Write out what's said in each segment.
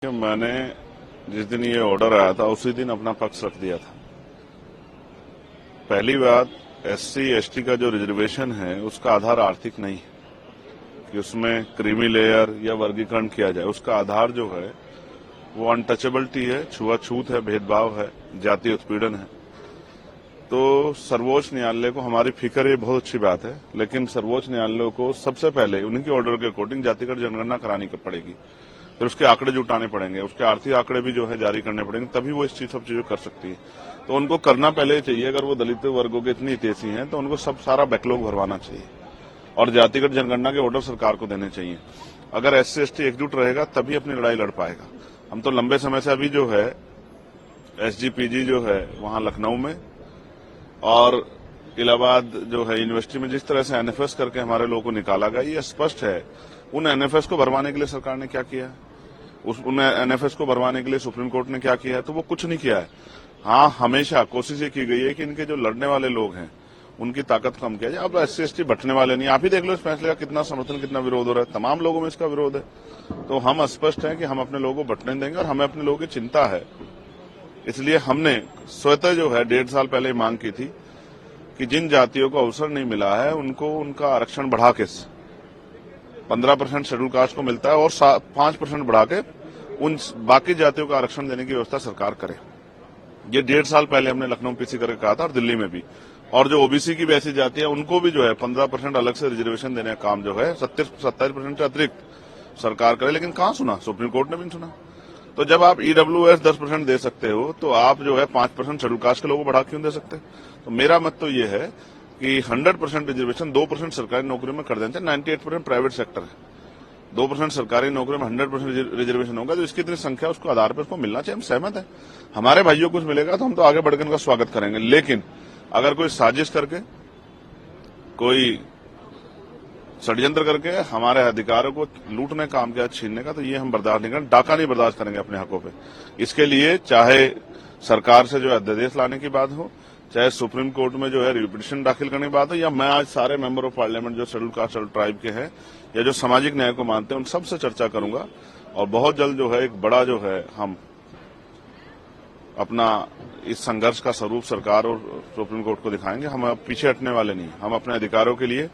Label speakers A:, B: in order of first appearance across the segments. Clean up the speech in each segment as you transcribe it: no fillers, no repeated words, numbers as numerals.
A: कि मैंने जिस दिन ये ऑर्डर आया था उसी दिन अपना पक्ष रख दिया था। पहली बात, एससी एसटी का जो रिजर्वेशन है उसका आधार आर्थिक नहीं है कि उसमें क्रीमी लेयर या वर्गीकरण किया जाए। उसका आधार जो है वो अनटचेबिलिटी है, छुआछूत है, भेदभाव है, जातीय उत्पीड़न है। तो सर्वोच्च न्यायालय को हमारी फिक्र ये बहुत अच्छी बात है, लेकिन सर्वोच्च न्यायालय को सबसे पहले उन्हीं के ऑर्डर के अकॉर्डिंग जातिगत जनगणना करानी पड़ेगी, फिर उसके आंकड़े जुटाने पड़ेंगे, उसके आर्थिक आंकड़े भी जो है जारी करने पड़ेंगे, तभी वो इस सब चीजों कर सकती है। तो उनको करना पहले चाहिए, अगर वो दलित वर्गों के इतनी हितैषी हैं तो उनको सब सारा बैकलॉग भरवाना चाहिए और जातिगत जनगणना के ऑर्डर सरकार को देने चाहिए। अगर एससी एसटी एकजुट रहेगा तभी अपनी लड़ाई लड़ पाएगा। हम तो लंबे समय से अभी जो है एसजीपीजी जो है वहां लखनऊ में और इलाहाबाद जो है यूनिवर्सिटी में जिस तरह से एनएफएस करके हमारे लोगों को निकाला गया, ये स्पष्ट है उन एनएफएस को भरवाने के लिए सरकार ने क्या किया है, उन एनएफएस को भरवाने के लिए सुप्रीम कोर्ट ने क्या किया है, तो वो कुछ नहीं किया है। हाँ, हमेशा कोशिश ये की गई है कि इनके जो लड़ने वाले लोग हैं उनकी ताकत कम किया जाए। अब एससी एसटी बटने वाले नहीं, आप ही देख लो इस फैसले का कितना समर्थन, कितना विरोध हो रहा है, तमाम लोगों में इसका विरोध है। तो हम स्पष्ट हैं कि हम अपने लोगों को बटने देंगे और हमें अपने लोगों की चिंता है। इसलिए हमने स्वतः जो है 1.5 साल पहले मांग की थी कि जिन जातियों को अवसर नहीं मिला है उनको उनका आरक्षण बढ़ा के 15% शेड्यूल कास्ट को मिलता है और 5% बढ़ा के उन बाकी जातियों को आरक्षण देने की व्यवस्था सरकार करे। ये 1.5 साल पहले हमने लखनऊ पीसी करके कहा था और दिल्ली में भी। और जो ओबीसी की भी ऐसी जाति है उनको भी जो है 15% अलग से रिजर्वेशन देने का काम जो है 27% से अतिरिक्त सरकार करे, लेकिन कहां सुना, सुप्रीम कोर्ट ने भी नहीं सुना। तो जब आप ईडब्ल्यूएस 10% दे सकते हो तो आप जो है 5% शेड्यूल कास्ट के लोगों को बढ़ा क्यों दे सकते? तो मेरा मत तो ये है कि 100% रिजर्वेशन 2% सरकारी नौकरियों में कर देना चाहिए। 98% प्राइवेट सेक्टर है, 2% सरकारी नौकरियों में 100% रिजर्वेशन होगा, तो इसकी इतनी संख्या उसको आधार पर उसको मिलना चाहिए। हम सहमत हैं, हमारे भाइयों को कुछ मिलेगा तो हम तो आगे बढ़कर उनका स्वागत करेंगे। लेकिन अगर कोई साजिश करके, कोई षड्यंत्र करके हमारे अधिकारों को लूटने का काम किया, छीनने का, तो ये हम बर्दाश्त नहीं करेंगे। डाका नहीं बर्दाश्त करेंगे अपने हकों पे। इसके लिए चाहे सरकार से जो है अध्यादेश लाने की बात हो, चाहे सुप्रीम कोर्ट में जो है रिपिटिशन दाखिल करने की बात हो, या मैं आज सारे मेंबर ऑफ पार्लियामेंट जो शेड्यूल कास्ट शेड्यूल ट्राइब के हैं या जो सामाजिक न्याय को मानते हैं उन सबसे चर्चा करूंगा और बहुत जल्द जो है एक बड़ा जो है हम अपना इस संघर्ष का स्वरूप सरकार और सुप्रीम कोर्ट को दिखाएंगे। हम अब पीछे हटने वाले नहीं। हम अपने अधिकारों के लिए,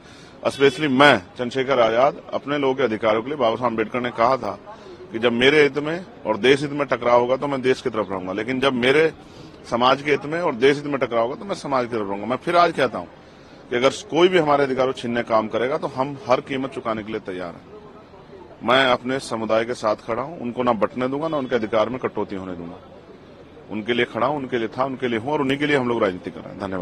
A: स्पेशली मैं चंद्रशेखर आजाद, अपने लोगों के अधिकारों के लिए, बाबा साहब अम्बेडकर ने कहा था कि जब मेरे हित में और देश हित में टकराव होगा तो मैं देश की तरफ रहूंगा, लेकिन जब मेरे समाज के हित में और देश हित में टकराव होगा तो मैं समाज की तरफ रहूंगा। मैं फिर आज कहता हूं कि अगर कोई भी हमारे अधिकारों छीनने काम करेगा तो हम हर कीमत चुकाने के लिए तैयार हैं। मैं अपने समुदाय के साथ खड़ा हूं, उनको ना बंटने दूंगा, ना उनके अधिकार में कटौती होने दूंगा। उनके लिए खड़ा हूं, उनके लिए था, उनके लिए हूं और उन्हीं के लिए हम लोग राजनीति कर रहे हैं। धन्यवाद।